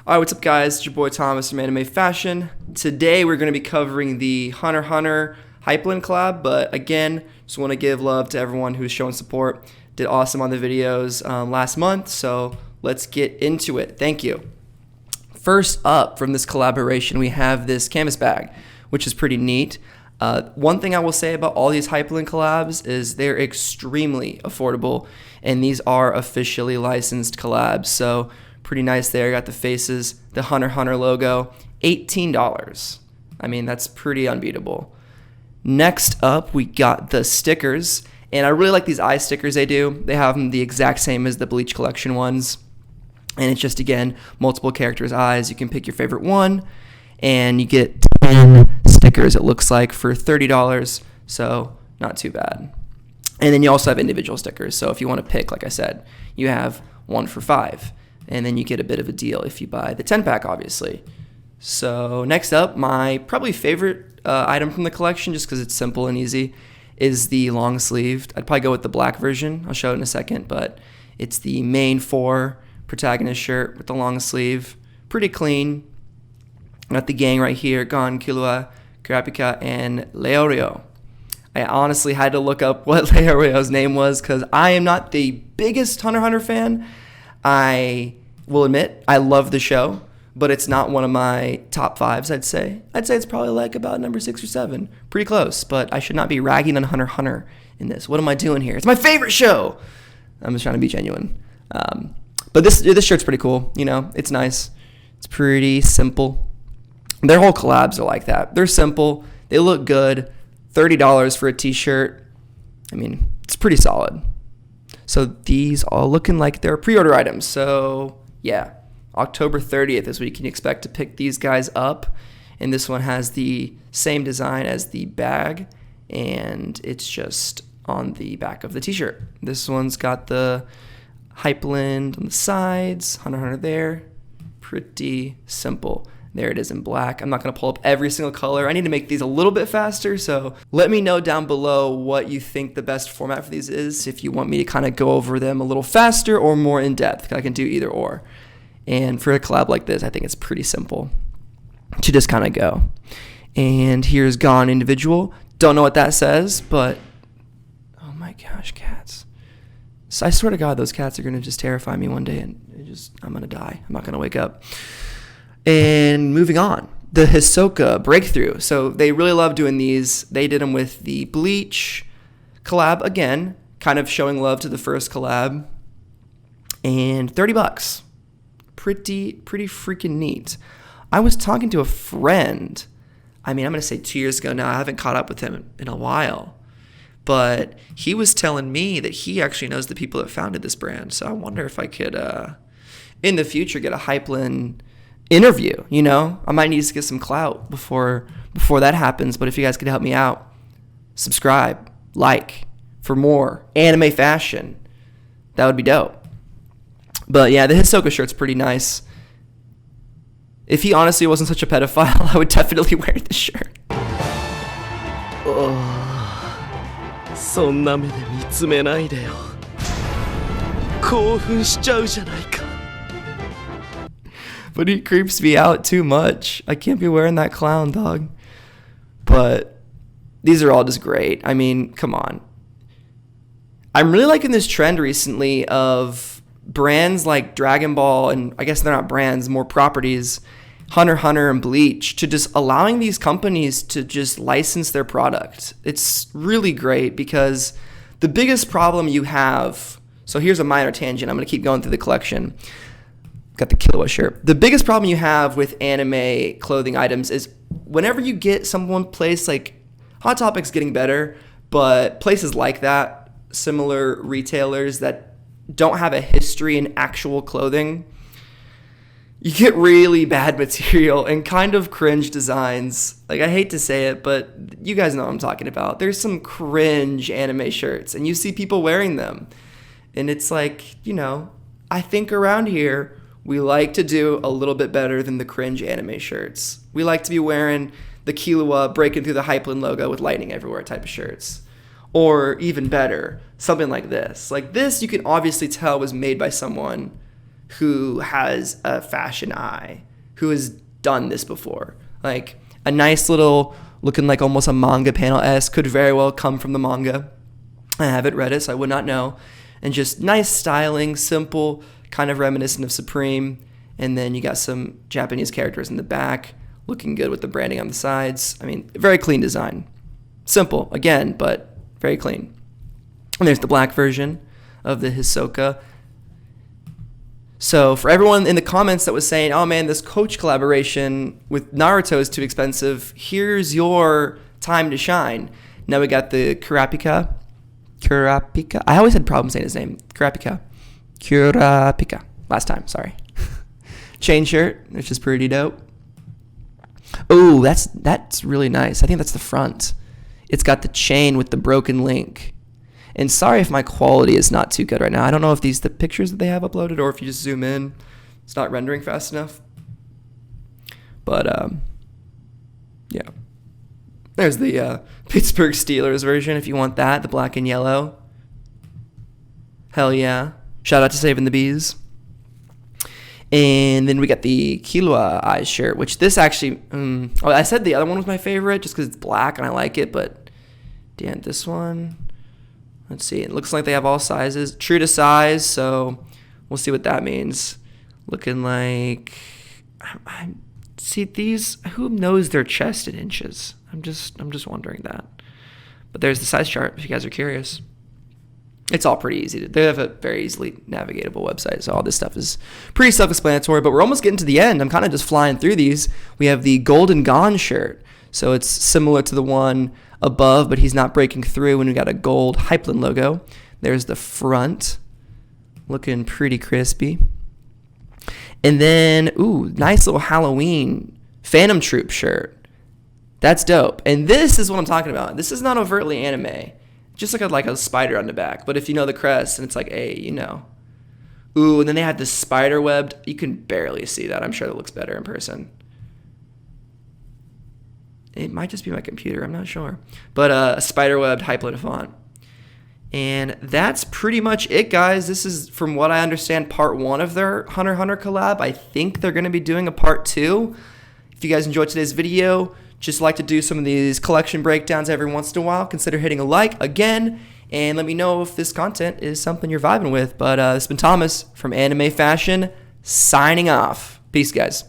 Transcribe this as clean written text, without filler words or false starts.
Alright, what's up guys? It's your boy Thomas from Anime Fashion. Today we're going to be covering the Hunter x Hunter Hypland collab, but again, just want to give love to everyone who's showing support. Did awesome on the videos last month, so let's get into it. Thank you. First up from this collaboration, we have this canvas bag, which is pretty neat. One thing I will say about all these Hypland collabs is they're extremely affordable, and these are officially licensed collabs, so pretty nice there. Got the faces, the Hunter x Hunter logo, $18. I mean, that's pretty unbeatable. Next up, we got the stickers, and I really like these eye stickers they do. They have them the exact same as the Bleach collection ones, and it's just, again, multiple characters' eyes. You can pick your favorite one, and you get 10 stickers, it looks like, for $30, so not too bad. And then you also have individual stickers, so if you want to pick, like I said, you have one for $5. And then you get a bit of a deal if you buy the 10-pack, obviously. So next up, my probably favorite item from the collection, just because it's simple and easy, is the long-sleeved. I'd probably go with the black version. I'll show it in a second, but it's the main 4 protagonist shirt with the long sleeve. Pretty clean. Got the gang right here, Gon, Killua, Kurapika, and Leorio. I honestly had to look up what Leorio's name was because I am not the biggest Hunter x Hunter fan. I will admit I love the show, but it's not one of my top 5s, I'd say. I'd say it's probably like about number 6 or 7. Pretty close, but I should not be ragging on Hunter x Hunter in this. What am I doing here? It's my favorite show! I'm just trying to be genuine. But this shirt's pretty cool, you know? It's nice. It's pretty simple. Their whole collabs are like that. They're simple. They look good. $30 for a t-shirt. I mean, it's pretty solid. So these all looking like they're pre-order items. So yeah, October 30th is when you can expect to pick these guys up. And this one has the same design as the bag, and it's just on the back of the t-shirt. This one's got the Hypland on the sides, Hunter x Hunter there. Pretty simple. There it is in black. I'm not going to pull up every single color. I need to make these a little bit faster, so let me know down below what you think the best format for these is, if you want me to kind of go over them a little faster or more in depth. I can do either or. And for a collab like this, I think it's pretty simple to just kind of go. And here's Gon individual. Don't know what that says, but oh my gosh, cats. So I swear to God, those cats are going to just terrify me one day, and I'm going to die. I'm not going to wake up. And moving on, the Hisoka Breakthrough. So they really love doing these. They did them with the Bleach collab again, kind of showing love to the first collab. And $30. Pretty freaking neat. I was talking to a friend. I mean, I'm going to say 2 years ago now. I haven't caught up with him in a while. But he was telling me that he actually knows the people that founded this brand. So I wonder if I could, in the future, get a Hypland interview, you know? I might need to get some clout before that happens, but if you guys could help me out, subscribe, like, for more anime fashion, that would be dope. But yeah, the Hisoka shirt's pretty nice. If he honestly wasn't such a pedophile, I would definitely wear this shirt. Oh, そんな目で見つめないでよ。興奮しちゃうじゃないか。 But he creeps me out too much. I can't be wearing that clown, dog. But these are all just great. I mean, come on. I'm really liking this trend recently of brands like Dragon Ball, and I guess they're not brands, more properties, Hunter x Hunter and Bleach, to just allowing these companies to just license their product. It's really great because the biggest problem you have, so here's a minor tangent. I'm going to keep going through the collection. Got the Killua shirt. The biggest problem you have with anime clothing items is whenever you get someone place like Hot Topic's getting better, but places like that, similar retailers that don't have a history in actual clothing, you get really bad material and kind of cringe designs. Like, I hate to say it, but you guys know what I'm talking about. There's some cringe anime shirts, and you see people wearing them. And it's like, you know, I think around here, we like to do a little bit better than the cringe anime shirts. We like to be wearing the Killua breaking through the Hypland logo with lightning everywhere type of shirts. Or even better, something like this. Like this, you can obviously tell was made by someone who has a fashion eye, who has done this before. Like a nice little looking like almost a manga panel-esque could very well come from the manga. I haven't read it, so I would not know. And just nice styling, simple, kind of reminiscent of Supreme. And then you got some Japanese characters in the back, looking good with the branding on the sides. I mean, very clean design. Simple, again, but very clean. And there's the black version of the Hisoka. So for everyone in the comments that was saying, oh man, this Coach collaboration with Naruto is too expensive, here's your time to shine. Now we got the Kurapika. I always had problems saying his name. Kurapika. Last time, sorry. Chain shirt, which is pretty dope. Oh, that's really nice. I think that's the front. It's got the chain with the broken link. And sorry if my quality is not too good right now. I don't know if these the pictures that they have uploaded or if you just zoom in, it's not rendering fast enough. But yeah. There's the Pittsburgh Steelers version if you want that, the black and yellow. Hell yeah. Shout out to Saving the Bees. And then we got the Killua Eyes shirt, which this actually, I said the other one was my favorite just because it's black and I like it, but damn, this one, let's see. It looks like they have all sizes, true to size, so we'll see what that means. Looking like, I see these, who knows their chest in inches? I'm just wondering that. But there's the size chart if you guys are curious. It's all pretty easy. They have a very easily navigatable website, so all this stuff is pretty self-explanatory, but we're almost getting to the end. I'm kind of just flying through these. We have the Golden Gone shirt, so it's similar to the one above, but he's not breaking through, and we got a gold Hypland logo. There's the front, looking pretty crispy. And then, ooh, nice little Halloween Phantom Troop shirt. That's dope. And this is what I'm talking about. This is not overtly anime. Just like a spider on the back. But if you know the crest, and it's like, hey, you know. Ooh, and then they had this spider webbed. You can barely see that. I'm sure that looks better in person. It might just be my computer. I'm not sure. But a spider webbed Hypland font. And that's pretty much it, guys. This is, from what I understand, part 1 of their Hunter x Hunter collab. I think they're going to be doing a part 2. If you guys enjoyed today's video, just like to do some of these collection breakdowns every once in a while, consider hitting a like again, and let me know if this content is something you're vibing with. But this has been Thomas from Anime Fashion, signing off. Peace, guys.